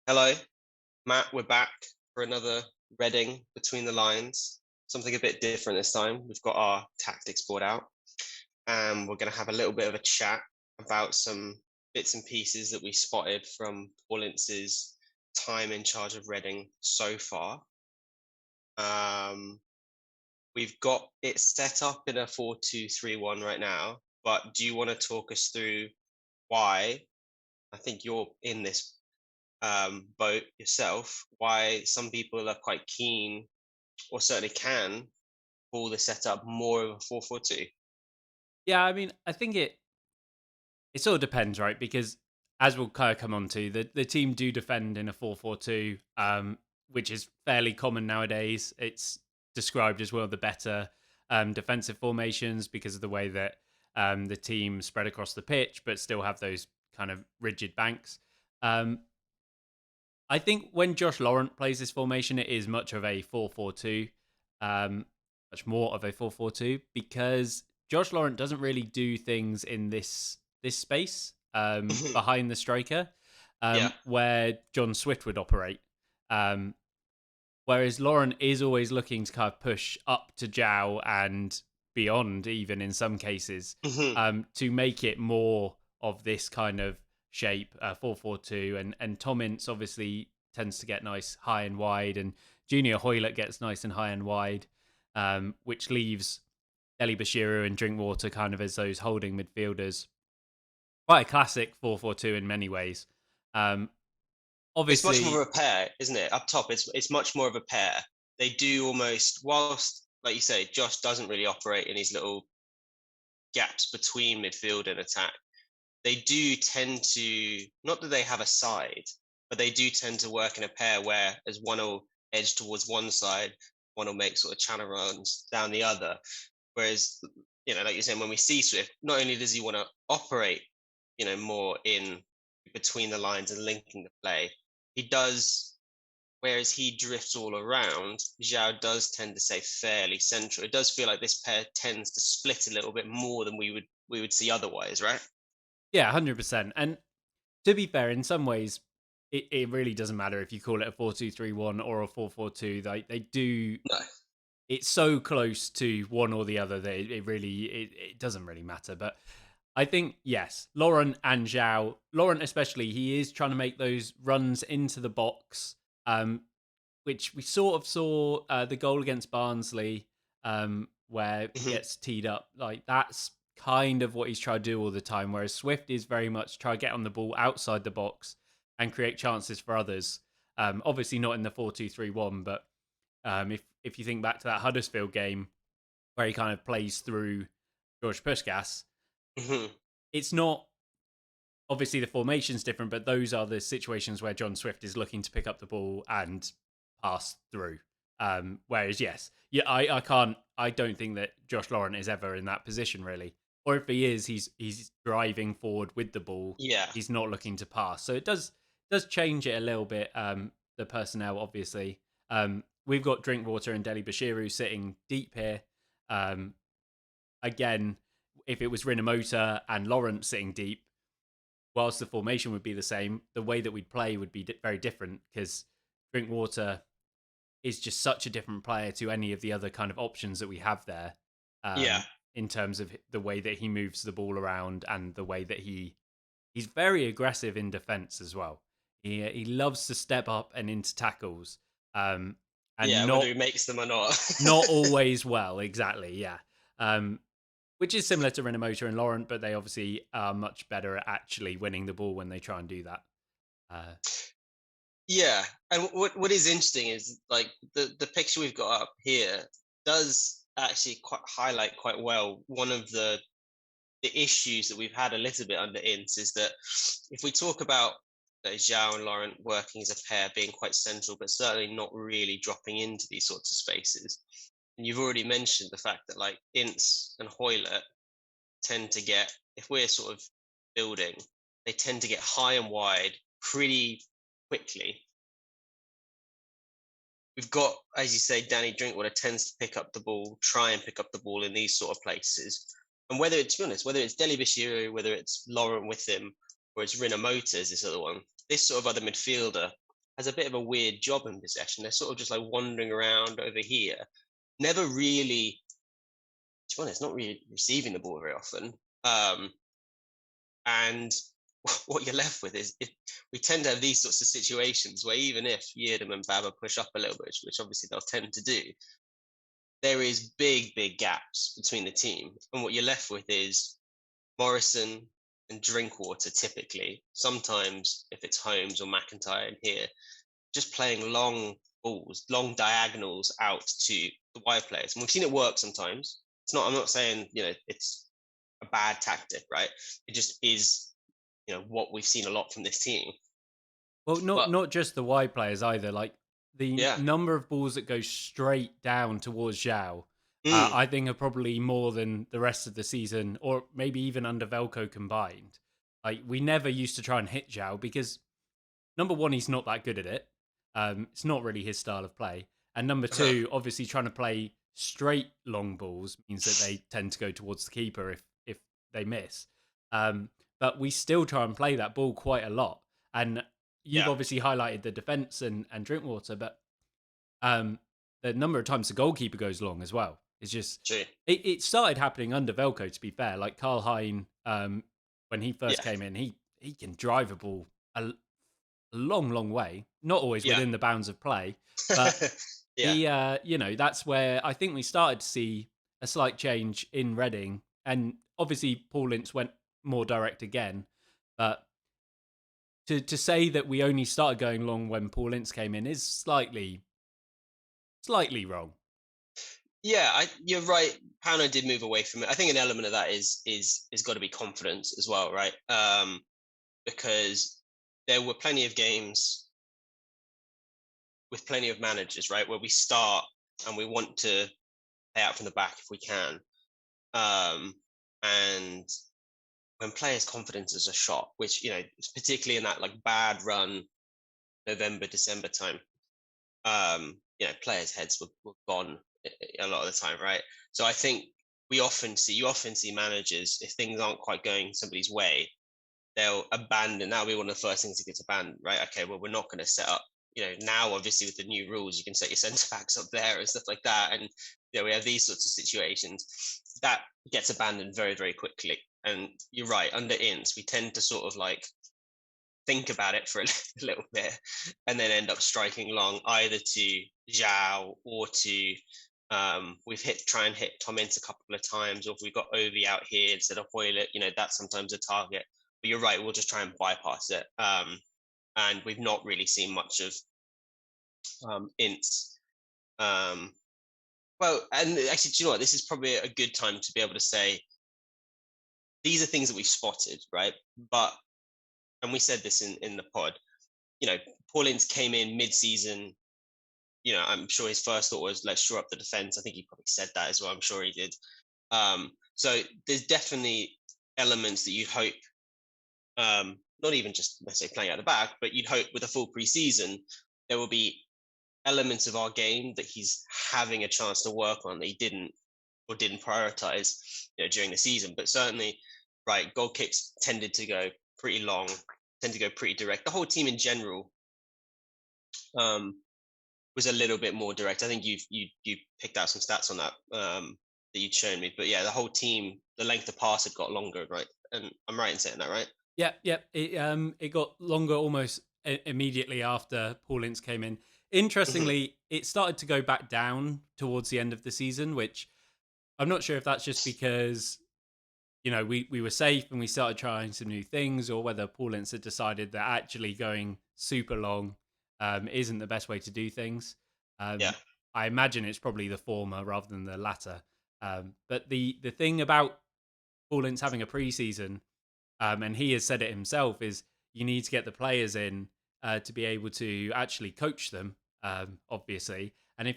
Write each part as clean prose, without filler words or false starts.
Hello, Matt. We're back for another Reading Between the Lines. Something a bit different this time. We've got our tactics board out, and we're going to have a little bit of a chat about some bits and pieces that we spotted from Paul Ince's time in charge of Reading so far. Um, we've got it set up in a 4-2-3-1 right now, but do you want to talk us through why? I think you're in this boat yourself, why some people are quite keen, or certainly can, call the setup more of a 4-4-2. Yeah, I mean, I think it sort of depends, right? Because as we'll kind of come on to, the team do defend in a 4-4-2, which is fairly common nowadays. It's described as one of the better defensive formations because of the way that the team spread across the pitch, but still have those kind of rigid banks. Um, I think when Josh Laurent plays this formation, it is much of a 4-4-2, much more of a 4-4-2, because Josh Laurent doesn't really do things in this space behind the striker, Yeah. where John Swift would operate. Um, Whereas Laurent is always looking to kind of push up to Jow and beyond, even in some cases, Mhm. to make it more of this kind of shape, 4-4-2. And Tom Ince obviously tends to get nice high and wide, and Junior Hoylett gets nice and high and wide, which leaves Eli Bashiru and Drinkwater kind of as those holding midfielders. Quite a classic 4-4-2 in many ways. Um, It's much more Obviously, of a pair, isn't it? Up top, it's much more of a pair. They do almost, whilst, like you say, Josh doesn't really operate in his little gaps between midfield and attack. They do tend to, not that they have a side, but they do tend to work in a pair where as one will edge towards one side, one will make sort of channel runs down the other. Whereas, like you're saying, when we see Swift, not only does he want to operate, more in between the lines and linking the play, he does. Whereas he drifts all around, Zhao does tend to stay fairly central. It does feel like this pair tends to split a little bit more than we would see otherwise, right? yeah, 100%. And to be fair, in some ways, it really doesn't matter if you call it a 4-2-3-1 or a 4-4-2. They do. No. It's so close to one or the other that it doesn't really matter. But I think yes, Lauren and Zhao, Lauren especially, he is trying to make those runs into the box, which we sort of saw the goal against Barnsley, where he Mhm. gets teed up. Like that's kind of what he's trying to do all the time. Whereas Swift is very much try to get on the ball outside the box and create chances for others. Obviously not in the 4-2-3-1, but if you think back to that Huddersfield game where he kind of plays through George Puskas, Mhm. it's not obviously the formation's different, but those are the situations where John Swift is looking to pick up the ball and pass through. Whereas, yes, yeah, I don't think that Josh Laurent is ever in that position really, or if he is, he's driving forward with the ball. Yeah. He's not looking to pass, so it does change it a little bit. The personnel, obviously, we've got Drinkwater and Deli Bashiru sitting deep here. Um, Again, if it was Rinomota and Lawrence sitting deep, whilst the formation would be the same, the way that we'd play would be very different because Drinkwater is just such a different player to any of the other kind of options that we have there, Yeah. in terms of the way that he moves the ball around and the way that he's very aggressive in defence as well. He loves to step up and into tackles, um, and Yeah, whether he makes them or not. not always well. Exactly, yeah. Um, which is similar to Renamotor and Laurent, but they obviously are much better at actually winning the ball when they try and do that. Uh, Yeah, and what is interesting is like the picture we've got up here does actually quite highlight quite well one of the issues that we've had a little bit under Ince is that if we talk about Zhao and Laurent working as a pair, being quite central, but certainly not really dropping into these sorts of spaces. And you've already mentioned the fact that like Ince and Hoylett tend to get, if we're sort of building, they tend to get high and wide pretty quickly. We've got, as you say, Danny Drinkwater tends to pick up the ball, try and pick up the ball in these sort of places. And whether it's, to be honest, whether it's Deli Bashiru, whether it's Laurent with him, or it's Rina Motors, this other one, this sort of other midfielder has a bit of a weird job in possession. They're sort of just like wandering around over here, never really, to be honest, not really receiving the ball very often. And what you're left with is, if we tend to have these sorts of situations where even if Yiadom and Baba push up a little bit, which obviously they'll tend to do, there is big gaps between the team. And what you're left with is Morrison and Drinkwater typically. Sometimes if it's Holmes or McIntyre in here, just playing long balls, long diagonals out to the wide players. And we've seen it work sometimes. It's not, I'm not saying, it's a bad tactic, right? It just is, what we've seen a lot from this team. Well, not But not just the wide players either. Like the yeah. number of balls that go straight down towards Zhao, Mm, I think are probably more than the rest of the season, or maybe even under Velko combined. Like we never used to try and hit Zhao because number one, he's not that good at it. It's not really his style of play. And number uh-huh. two, obviously trying to play straight long balls means that they tend to go towards the keeper if they miss. But we still try and play that ball quite a lot. And you've Yeah, obviously highlighted the defense and Drinkwater, but the number of times the goalkeeper goes long as well is just true. it started happening under Velko. To be fair, like Carl Hein, when he first Yeah, came in, he can drive a ball a long way, not always yeah. within the bounds of play, but Yeah, he, that's where I think we started to see a slight change in Reading, and obviously Paul Ince went more direct again, but to say that we only started going long when Paul Ince came in is slightly wrong. yeah. You're right. Pauno did move away from it. I think an element of that is got to be confidence as well, right? Because there were plenty of games with plenty of managers, right, where we start and we want to play out from the back if we can. And when players' confidence is a shot, which particularly in that like bad run, November, December time, players' heads were gone a lot of the time, right? So I think you often see managers, if things aren't quite going somebody's way, they'll abandon. That'll be one of the first things that gets abandoned, right? Okay, well, we're not going to set up. Now obviously with the new rules, you can set your centre backs up there and stuff like that, and we have these sorts of situations that gets abandoned very quickly. And you're right, under Ince, we tend to sort of like think about it for a little bit and then end up striking long either to Zhao or to we've try and hit Tom Ince a couple of times, or if we've got Ovi out here instead of Hoylett, that's sometimes a target. But you're right, we'll just try and bypass it. And we've not really seen much of Ince. Um, well, and actually, do you know what? This is probably a good time to be able to say these are things that we've spotted, right? But and we said this in the pod, Paul Ince came in mid-season. I'm sure his first thought was let's shore up the defense. I think he probably said that as well. I'm sure he did. So there's definitely elements that you'd hope, not even just let's say playing out the back, but you'd hope with a full preseason there will be elements of our game that he's having a chance to work on that he didn't prioritize, during the season. But certainly, right, goal kicks tended to go pretty long, tend to go pretty direct. The whole team in general um, was a little bit more direct. I think you picked out some stats on that that you'd shown me. But yeah, the whole team, the length of pass had got longer, right? And I'm right in saying that, right? Yeah. It got longer almost immediately after Paul Ince came in. Interestingly, it started to go back down towards the end of the season, which I'm not sure if that's just because we were safe and we started trying some new things, or whether Paul Ince had decided that actually going super long isn't the best way to do things. Yeah. I imagine it's probably the former rather than the latter. But the thing about Paul Ince having a preseason, and he has said it himself, is you need to get the players in to be able to actually coach them, obviously. And if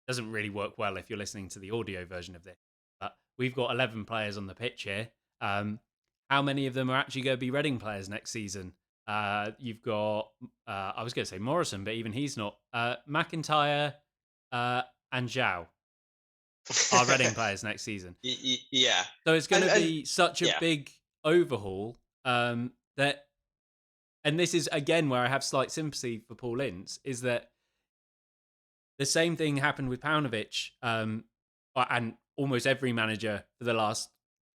doesn't really work well if you're listening to the audio version of this, but we've got 11 players on the pitch here. How many of them are actually going to be Reading players next season? You've got, I was going to say Morrison, but even he's not. McIntyre and Zhao are Reading players next season. Yeah. So it's going to And be such a yeah. big overhaul that and this is again where I have slight sympathy for Paul Ince, is that the same thing happened with Paunovic, and almost every manager for the last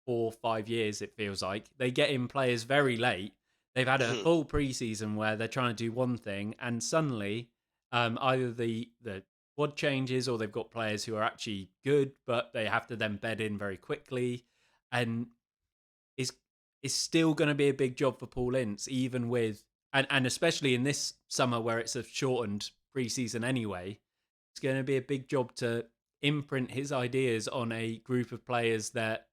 4 or 5 years. It feels like they get in players very late. They've had a Mhm. full preseason where they're trying to do one thing, and suddenly, either the squad changes or they've got players who are actually good, but they have to then bed in very quickly, and it's it's still going to be a big job for Paul Ince, even with and especially in this summer where it's a shortened preseason anyway. It's going to be a big job to imprint his ideas on a group of players that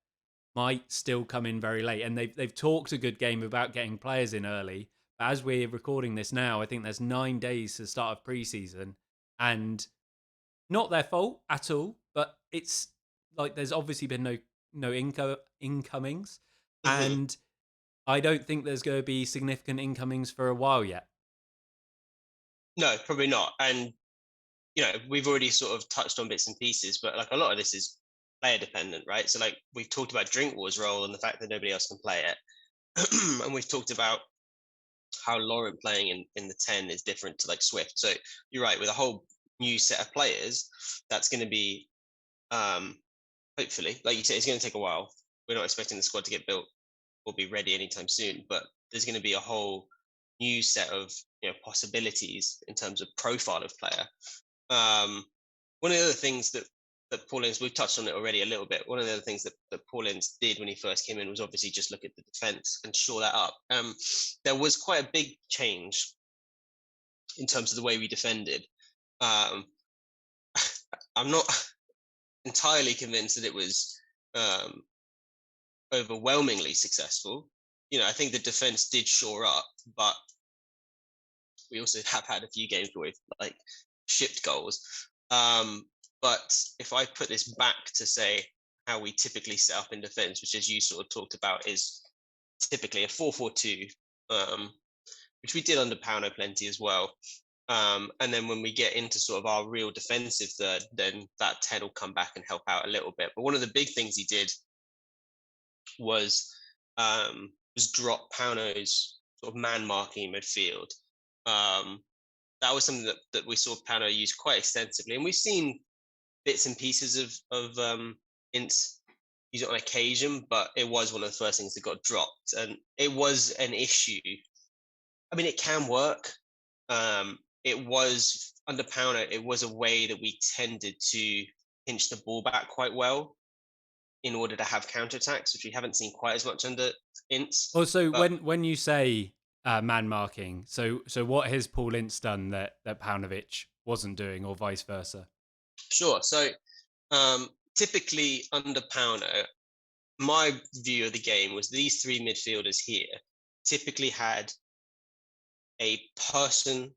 might still come in very late. And they've talked a good game about getting players in early. But as we're recording this now, I think there's 9 days to the start of preseason, and not their fault at all. But it's like there's obviously been no incomings, Mhm. and I don't think there's going to be significant incomings for a while yet. No, probably not. And we've already sort of touched on bits and pieces, but like a lot of this is player dependent, right? So like we've talked about Drinkwall's role and the fact that nobody else can play it, and we've talked about how Laurent playing in the 10 is different to like Swift. So you're right, with a whole new set of players, that's going to be um, hopefully, like you say, it's going to take a while. We're not expecting the squad to get built or be ready anytime soon, but there's going to be a whole new set of possibilities in terms of profile of player. Um, One of the other things that Paul Ince, we've touched on it already a little bit. One of the other things that Paul Ince did when he first came in was obviously just look at the defense and shore that up. There was quite a big change in terms of the way we defended. Um, I'm not entirely convinced that it was um, overwhelmingly successful. I think the defense did shore up, but we also have had a few games where we've like shipped goals. But if I put this back to say how we typically set up in defense, which as you sort of talked about is typically a 4-4-2, which we did under Pauno plenty as well. And then when we get into sort of our real defensive third, then that 10 will come back and help out a little bit. But one of the big things he did was drop Pauno's sort of man marking midfield. Um, that was something that we saw Pauno use quite extensively, and we've seen bits and pieces of Ince use it on occasion, but it was one of the first things that got dropped, and it was an issue. I mean, it can work. It was under Pauno. It was a way that we tended to pinch the ball back quite well in order to have counterattacks, which we haven't seen quite as much under Ince. Also, But when you say man marking, so what has Paul Ince done that Paunovic wasn't doing, or vice versa? sure. So typically under Pauno, my view of the game was these three midfielders here typically had a person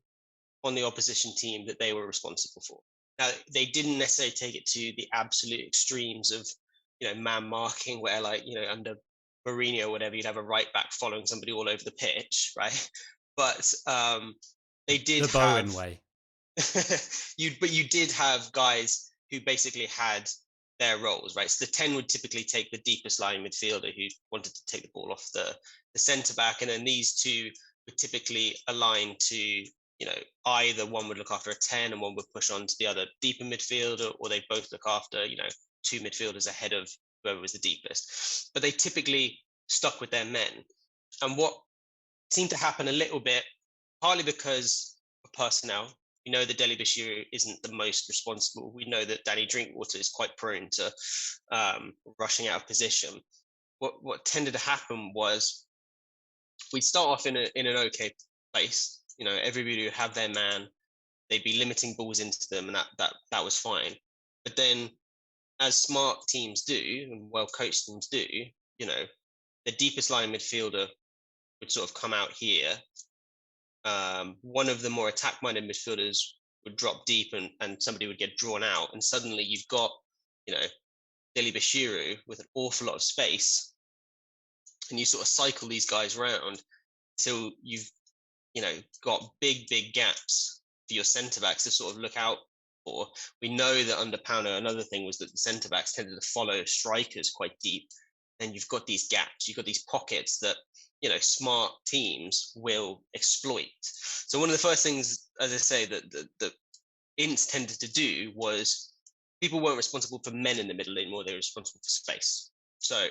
on the opposition team that they were responsible for. Now, they didn't necessarily take it to the absolute extremes of, man marking, where like, under Mourinho or whatever, you'd have a right back following somebody all over the pitch, right? But they did The Bowen have way. but you did have guys who basically had their roles, right? So the 10 would typically take the deepest lying midfielder who wanted to take the ball off the centre back, and then these two would typically align to, either one would look after a 10 and one would push on to the other deeper midfielder, or they both look after, two midfielders ahead of whoever was the deepest. But they typically stuck with their men. And what seemed to happen a little bit, partly because of personnel. We know that Deli Bashiru isn't the most responsible. We know that Danny Drinkwater is quite prone to rushing out of position. What tended to happen was we'd start off in an okay place. Everybody would have their man. They'd be limiting balls into them, and that was fine. But then, as smart teams do and well coached teams do, the deepest line midfielder would sort of come out here. One of the more attack-minded midfielders would drop deep, and somebody would get drawn out, and suddenly you've got, Deli Bashiru with an awful lot of space, and you sort of cycle these guys around till you've, got big gaps for your centre backs to sort of look out for. We know that under Pauno, another thing was that the centre backs tended to follow strikers quite deep. And you've got these gaps, you've got these pockets that smart teams will exploit. So one of the first things, as I say, that Ince tended to do was people weren't responsible for men in the middle anymore; they were responsible for space. So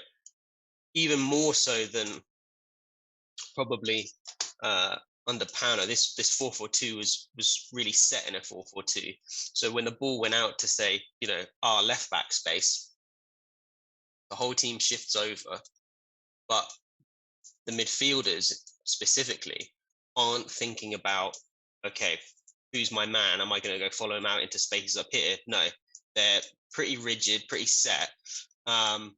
even more so than probably uh, under Pauno, this 4-4-2 was really set in a 4-4-2. So when the ball went out to say our left back space, the whole team shifts over, but the midfielders specifically aren't thinking about, okay, who's my man? Am I going to go follow him out into spaces up here? No, they're pretty rigid, pretty set, and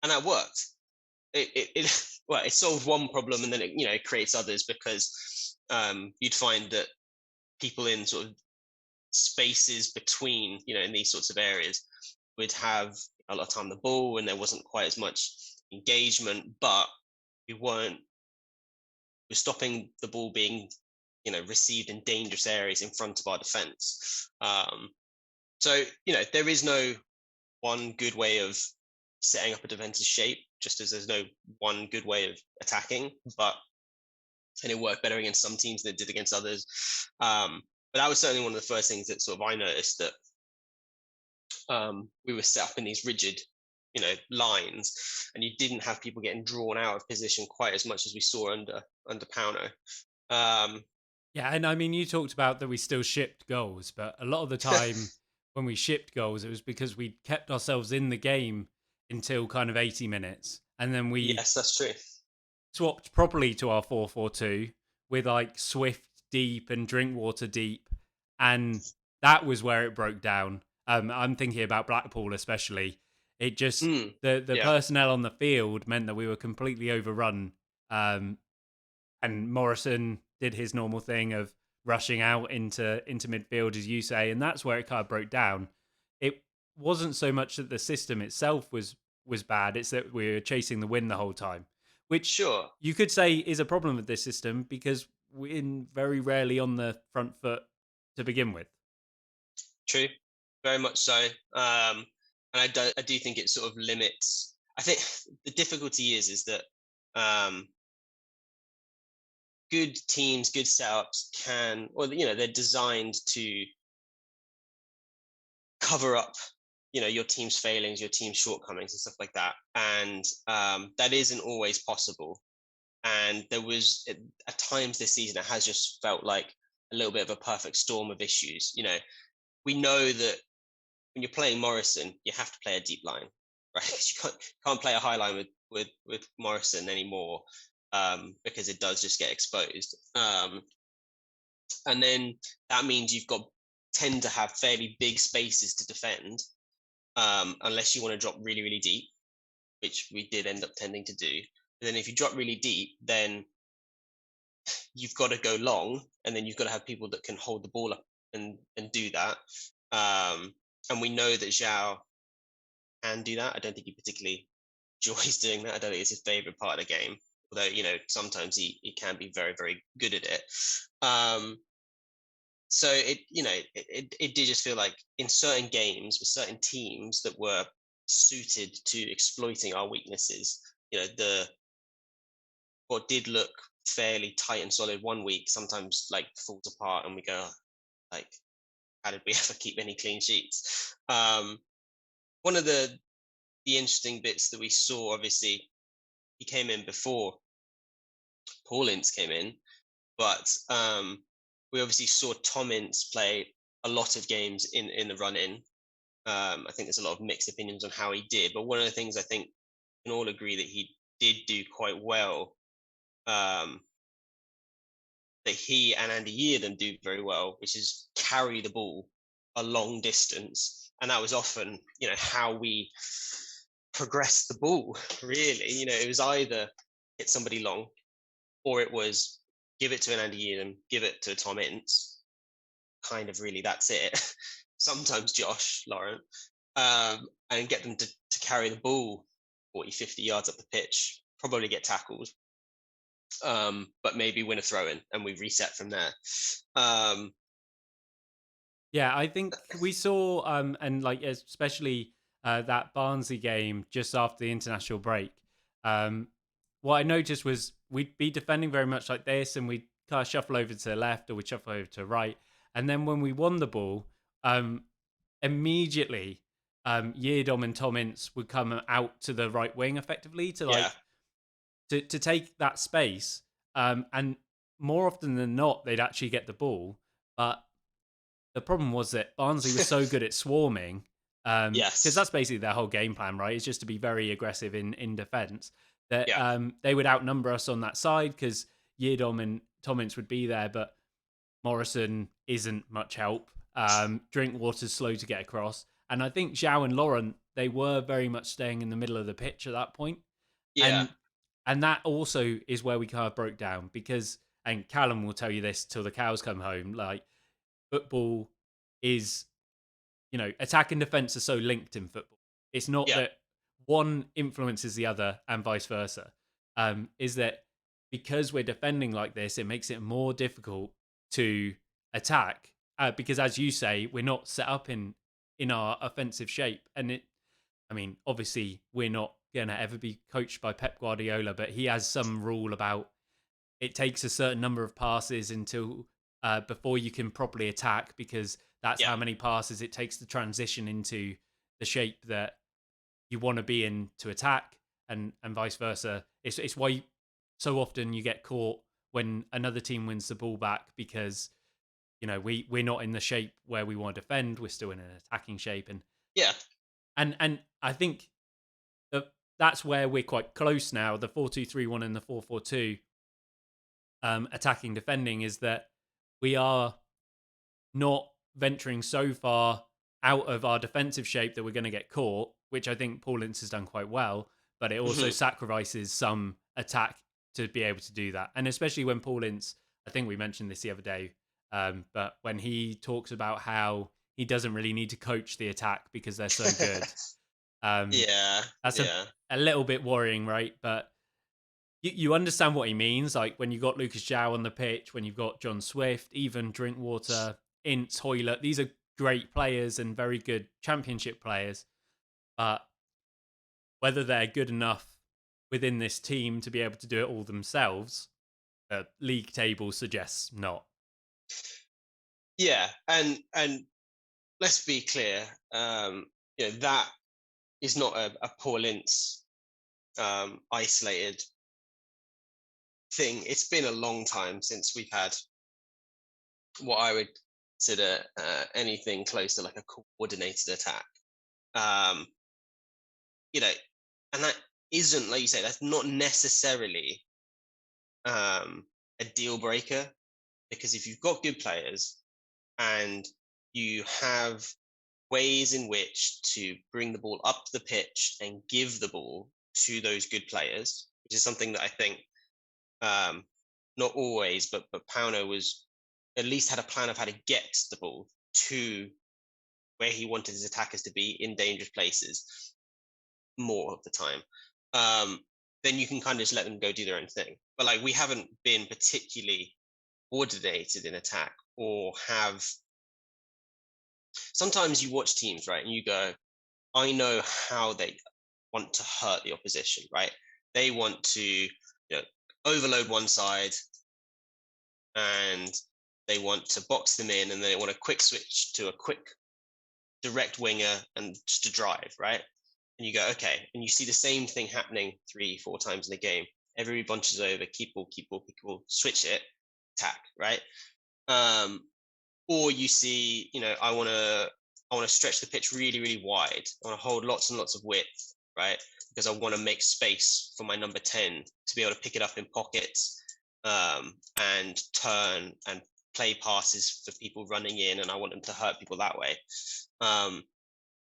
that worked. It well, it solved one problem, and then it creates others, because you'd find that people in sort of spaces between, in these sorts of areas, would have a lot of time on the ball, and there wasn't quite as much engagement, but we weren't we're stopping the ball being received in dangerous areas in front of our defense. So there is no one good way of setting up a defensive shape, just as there's no one good way of attacking, and it worked better against some teams than it did against others. But that was certainly one of the first things that sort of I noticed, that we were set up in these rigid lines, and you didn't have people getting drawn out of position quite as much as we saw under Pauno. um, Yeah, and I mean, you talked about that we still shipped goals, but a lot of the time when we shipped goals, it was because we kept ourselves in the game until kind of 80 minutes. And then we yes, that's true. swapped properly to our 4-4-2 with like Swift deep and Drinkwater deep. And that was where it broke down. I'm thinking about Blackpool especially. It just, the Yeah, personnel on the field meant that we were completely overrun. And Morrison did his normal thing of rushing out into midfield, as you say, and that's where it kind of broke down. It wasn't so much that the system itself was bad; it's that we were chasing the win the whole time, which sure. you could say is a problem with this system because we're in very rarely on the front foot to begin with. True, very much so. And I do think it sort of limits. I think the difficulty is that um, good teams, good setups can, or they're designed to cover up, your team's failings, your team's shortcomings, and stuff like that. And that isn't always possible. And there was at times this season, it has just felt like a little bit of a perfect storm of issues. We know that when you're playing Morrison, you have to play a deep line, right? You can't play a high line with Morrison anymore, because it does just get exposed. And then that means you've got tend to have fairly big spaces to defend, unless you want to drop really, really deep, which we did end up tending to do. But then if you drop really deep, then you've got to go long, and then you've got to have people that can hold the ball up and do that. And we know that Zhao can do that. I don't think he particularly enjoys doing that. I don't think it's his favorite part of the game, although sometimes he can be very, very good at it. So it did just feel like in certain games with certain teams that were suited to exploiting our weaknesses, the what did look fairly tight and solid one week sometimes like falls apart, and we go, "Oh, like, how did we ever keep any clean sheets?" One of the interesting bits that we saw, obviously, he came in before Paul Ince came in, but we obviously saw Tom Ince play a lot of games in the run in. I think there's a lot of mixed opinions on how he did, but one of the things I think we can all agree that he did do quite well, um, that he and Andy Yeardham do very well, which is carry the ball a long distance, and that was often how we progressed the ball. Really, it was either hit somebody long, or it was give it to an Andy Yeardham, give it to Tom Ince. Kind of really, that's it. Sometimes Josh Laurent, and get them to carry the ball 40, 50 yards up the pitch, probably get tackled, but maybe win a throw in, and we reset from there. Um, Yeah, I think we saw, and like especially that Barnsley game just after the international break. Um, what I noticed was we'd be defending very much like this, and we'd kind of shuffle over to the left or we'd shuffle over to the right. And then when we won the ball, um, immediately Yeardom and Tom Ince would come out to the right wing effectively to Yeah. to take that space. And more often than not, they'd actually get the ball. But the problem was that Barnsley was so good at swarming, because Yes. that's basically their whole game plan, right? Is just to be very aggressive in defence. That Yeah. they would outnumber us on that side because Yeardom and Tom Ince would be there, but Morrison isn't much help. Drinkwater's slow to get across, and I think Zhao and Laurent they were very much staying in the middle of the pitch at that point, Yeah. and that also is where we kind of broke down because, and Callum will tell you this till the cows come home. Like football is, attack and defense are so linked in football. It's not Yeah. that one influences the other and vice versa. Is that because we're defending like this, it makes it more difficult to attack because, as you say, we're not set up in our offensive shape. And I mean, obviously, we're not gonna ever be coached by Pep Guardiola, but he has some rule about it takes a certain number of passes until before you can properly attack because that's Yeah. how many passes it takes to transition into the shape that you want to be in to attack, and vice versa. It's why so often you get caught when another team wins the ball back because we're not in the shape where we want to defend. We're still in an attacking shape, Yeah. and I think that that's where we're quite close now. The 4-2-3-1 and the 4-4-2, attacking defending, is that we are not venturing so far out of our defensive shape that we're going to get caught, which I think Paul Ince has done quite well, but it also Hmm. sacrifices some attack to be able to do that. And especially when Paul Ince, I think we mentioned this the other day, but when he talks about how he doesn't really need to coach the attack because they're so good, um, Yeah. that's Yeah. a little bit worrying, right? But you understand what he means. Like when you've got Lucas Jow on the pitch, when you've got John Swift, even Drinkwater, Ince, Hoylett, these are great players and very good championship players. But whether they're good enough within this team to be able to do it all themselves, the league table suggests not. Yeah. And let's be clear. That is not a Paul Ince isolated thing. It's been a long time since we've had what I would consider anything close to like a coordinated attack. Um, you know, and that isn't, like you say, that's not necessarily um, a deal breaker because if you've got good players and you have ways in which to bring the ball up the pitch and give the ball to those good players, which is something that I think um, not always, but Pauno was at least had a plan of how to get the ball to where he wanted his attackers to be in dangerous places more of the time. Um, then you can kind of just let them go do their own thing. But like we haven't been particularly coordinated in attack or have. Sometimes you watch teams, right, and you go, I know how they want to hurt the opposition, right? They want to, overload one side and they want to box them in and they want a quick switch to a quick direct winger and just to drive, right? And you go, okay, and you see the same thing happening 3, 4 times in the game. Everybody bunches over, keep ball, keep ball, keep ball, switch it, attack, right? Um, or you see, I want to stretch the pitch really, really wide. I want to hold lots and lots of width, right? Because I want to make space for my number 10 to be able to pick it up in pockets and turn and play passes for people running in, and I want them to hurt people that way. Um,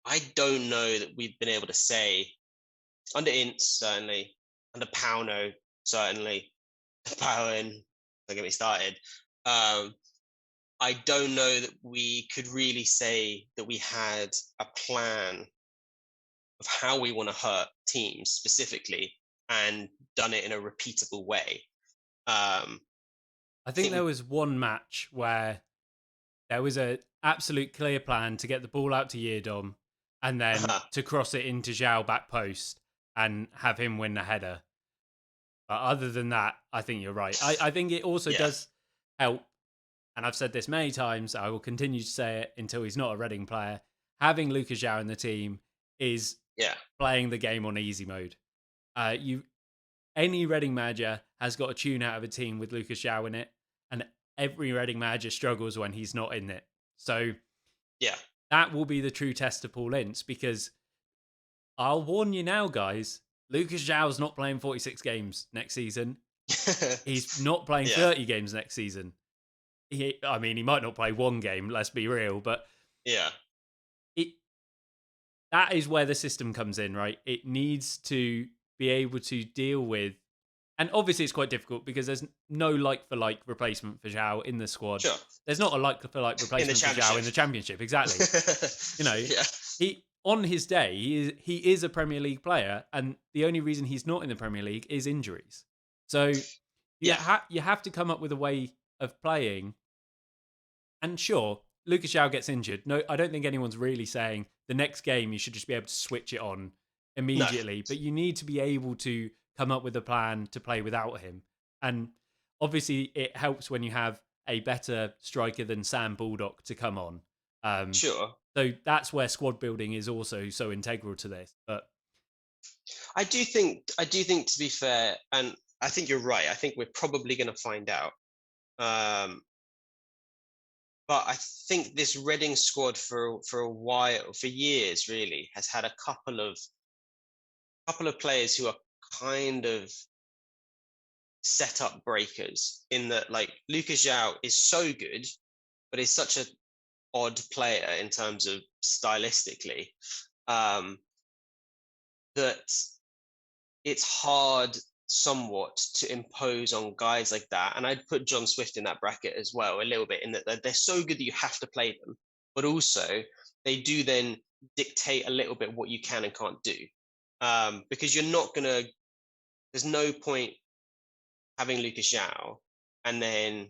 I don't know that we've been able to say under Ince certainly, under Pauno certainly, Bowen, don't get me started. Um, I don't know that we could really say that we had a plan of how we want to hurt teams specifically and done it in a repeatable way. Um, I I think think there we, was one match where there was a absolute clear plan to get the ball out to Yeardom and then uh, to cross it into Zhao back post and have him win the header. But other than that, I think you're right. I think it also Yeah, does help, and I've said this many times. I will continue to say it until he's not a Reading player. Having Lucas João in the team is yeah, playing the game on easy mode. You Any Reading manager has got a tune out of a team with Lucas João in it, and every Reading manager struggles when he's not in it. So yeah. that will be the true test of Paul Ince, because I'll warn you now, guys. Lucas João's not playing 46 games next season. He's not playing Yeah, 30 games next season. I mean, he might not play one game, let's be real, but yeah, it that is where the system comes in, right? It needs to be able to deal with, and obviously it's quite difficult because there's no like for like replacement for Zhao in the squad. sure. There's not a like for like In the replacement for Zhao championship. in the championship, exactly. You know, Yeah, he on his day he is a Premier League player, and the only reason he's not in the Premier League is injuries. So yeah, you have to come up with a way of playing. And sure, Lucas João gets injured. No, I don't think anyone's really saying the next game you should just be able to switch it on no, immediately, but you need to be able to come up with a plan to play without him. And obviously, it helps when you have a better striker than Sam Baldock to come on. Um, sure. so that's where squad building is also so integral to this. But I do think to be fair, and I think you're right. I think we're probably going to find out. Um, but I think this Reading squad for a while, for years really, has had a couple of players who are kind of set up breakers. In that, like Lucas João is so good, but is such an odd player in terms of stylistically, um, that it's hard somewhat to impose on guys like that. And I'd put John Swift in that bracket as well, a little bit, in that they're so good that you have to play them, but also they do then dictate a little bit what you can and can't do. Because you're not going to, there's no point having Lucas Zhao and then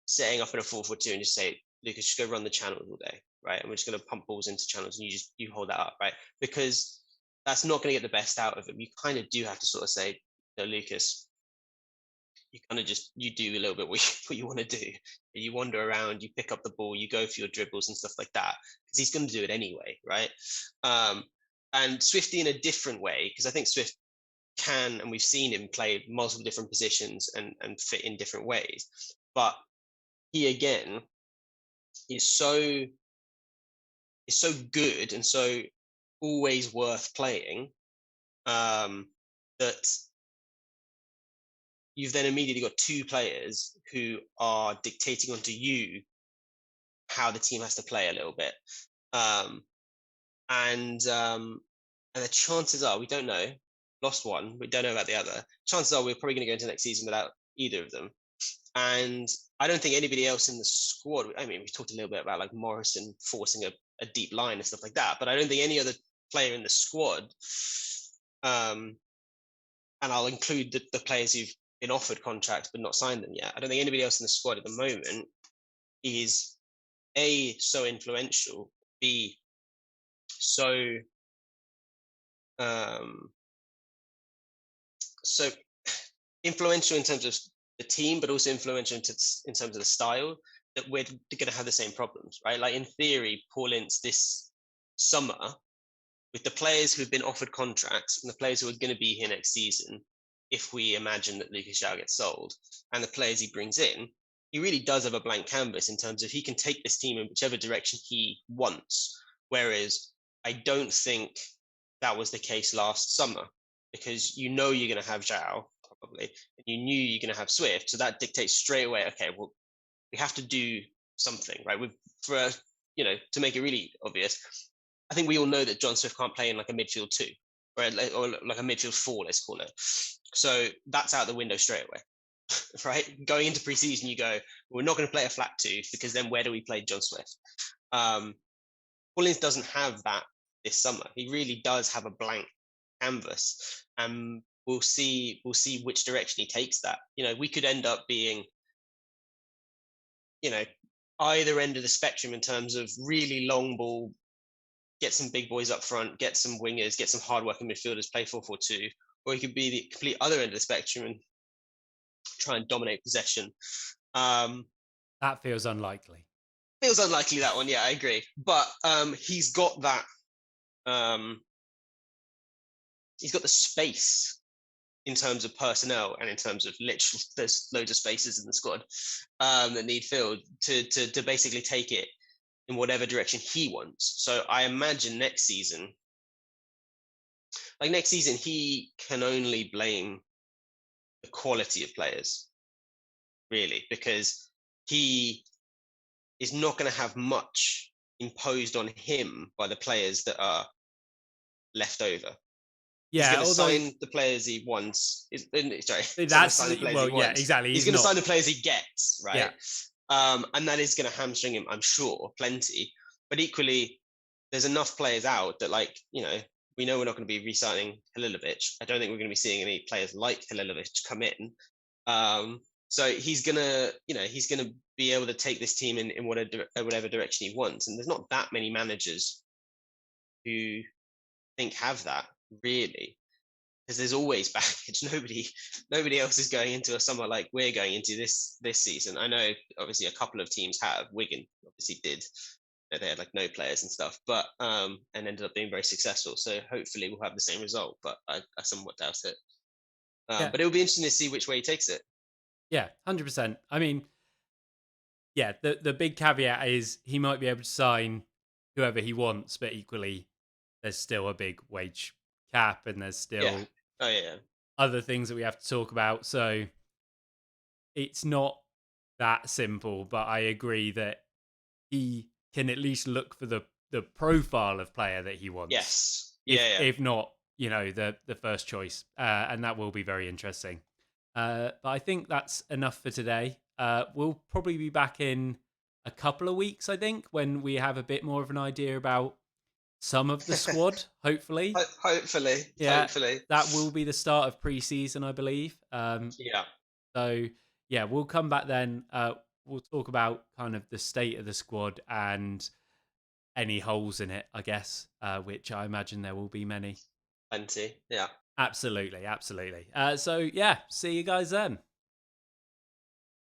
setting up in a 4-4-2 and just say, Lucas, just go run the channels all day, right? And we're just going to pump balls into channels and you hold that up, right? Because that's not going to get the best out of him. You kind of do have to sort of say, no, Lucas, you kind of just you do a little bit what you want to do. You wander around, you pick up the ball, you go for your dribbles and stuff like that, because he's going to do it anyway, right? Um, and Swifty in a different way, because I think Swift can, and we've seen him play multiple different positions and fit in different ways. But he again is so good and so always worth playing, that you've then immediately got two players who are dictating onto you how the team has to play a little bit. Um, and the chances are, we don't know, lost one, we don't know about the other. Chances are we're probably going to go into next season without either of them. And I don't think anybody else in the squad, I mean, we talked a little bit about like Morrison forcing a deep line and stuff like that, but I don't think any other player in the squad, um, and I'll include the players who've been offered contracts but not signed them yet. I don't think anybody else in the squad at the moment is A, so influential, B, so um, so influential in terms of the team, but also influential in terms of the style, that we're going to have the same problems, right? Like in theory, Paul Ince this summer, with the players who've been offered contracts and the players who are going to be here next season, if we imagine that Lucas João gets sold, and the players he brings in, he really does have a blank canvas in terms of he can take this team in whichever direction he wants. Whereas I don't think that was the case last summer, because you know you're going to have João probably, and you knew you're going to have Swift, so that dictates straight away. Okay, well, we have to do something, right? For to make it really obvious, I think we all know that John Swift can't play in like a midfield two, or like a midfield four, let's call it. So that's out the window straight away, right? Going into preseason, you go, we're not going to play a flat two, because then where do we play John Swift? Collins doesn't have that this summer. He really does have a blank canvas, and we'll see which direction he takes that. We could end up being, either end of the spectrum in terms of really long ball, get some big boys up front, get some wingers, get some hard working midfielders, play 4-4-2, or he could be the complete other end of the spectrum and try and dominate possession. Um, That feels unlikely. Feels unlikely, that one. Yeah, I agree. But um, he's got the space in terms of personnel and in terms of literal. There's loads of spaces in the squad that need filled to basically take it in whatever direction he wants. So I imagine next season, he can only blame the quality of players, really, because he is not going to have much imposed on him by the players that are left over. He's Yeah, going to although sign the players he wants. Sorry, he's not going to that's sign the players well, he yeah, wants. exactly. He's He's going to not. sign the players he gets, Yeah, right? And that is going to hamstring him, I'm sure, plenty. But equally, there's enough players out that, like, we know we're not going to be re-signing Halilovic. I don't think we're going to be seeing any players like Halilovic come in. So he's gonna be able to take this team in whatever direction he wants. And there's not that many managers who think have that, really, because there's always baggage. Nobody else is going into a summer like we're going into this season. I know obviously a couple of teams have. Wigan obviously did. They had like no players and stuff, but and ended up being very successful. So hopefully we'll have the same result, but I somewhat doubt it. yeah, But it'll be interesting to see which way he takes it. yeah, 100%. I mean, yeah, the big caveat is he might be able to sign whoever he wants, but equally, there's still a big wage cap, and there's Yeah. still Oh yeah. other things that we have to talk about. So it's not that simple, but I agree that he can at least look for the profile of player that he wants, Yes. if Yeah. Yeah. if not, the first choice, and that will be very interesting. But I think that's enough for today. We'll probably be back in a couple of weeks, I think, when we have a bit more of an idea about some of the squad. Hopefully, Hopefully. yeah, Hopefully. that will be the start of preseason, I believe. Yeah. So yeah, we'll come back then. We'll talk about kind of the state of the squad and any holes in it, I guess, which I imagine there will be many. Plenty. Yeah. Absolutely, absolutely. So yeah, see you guys then.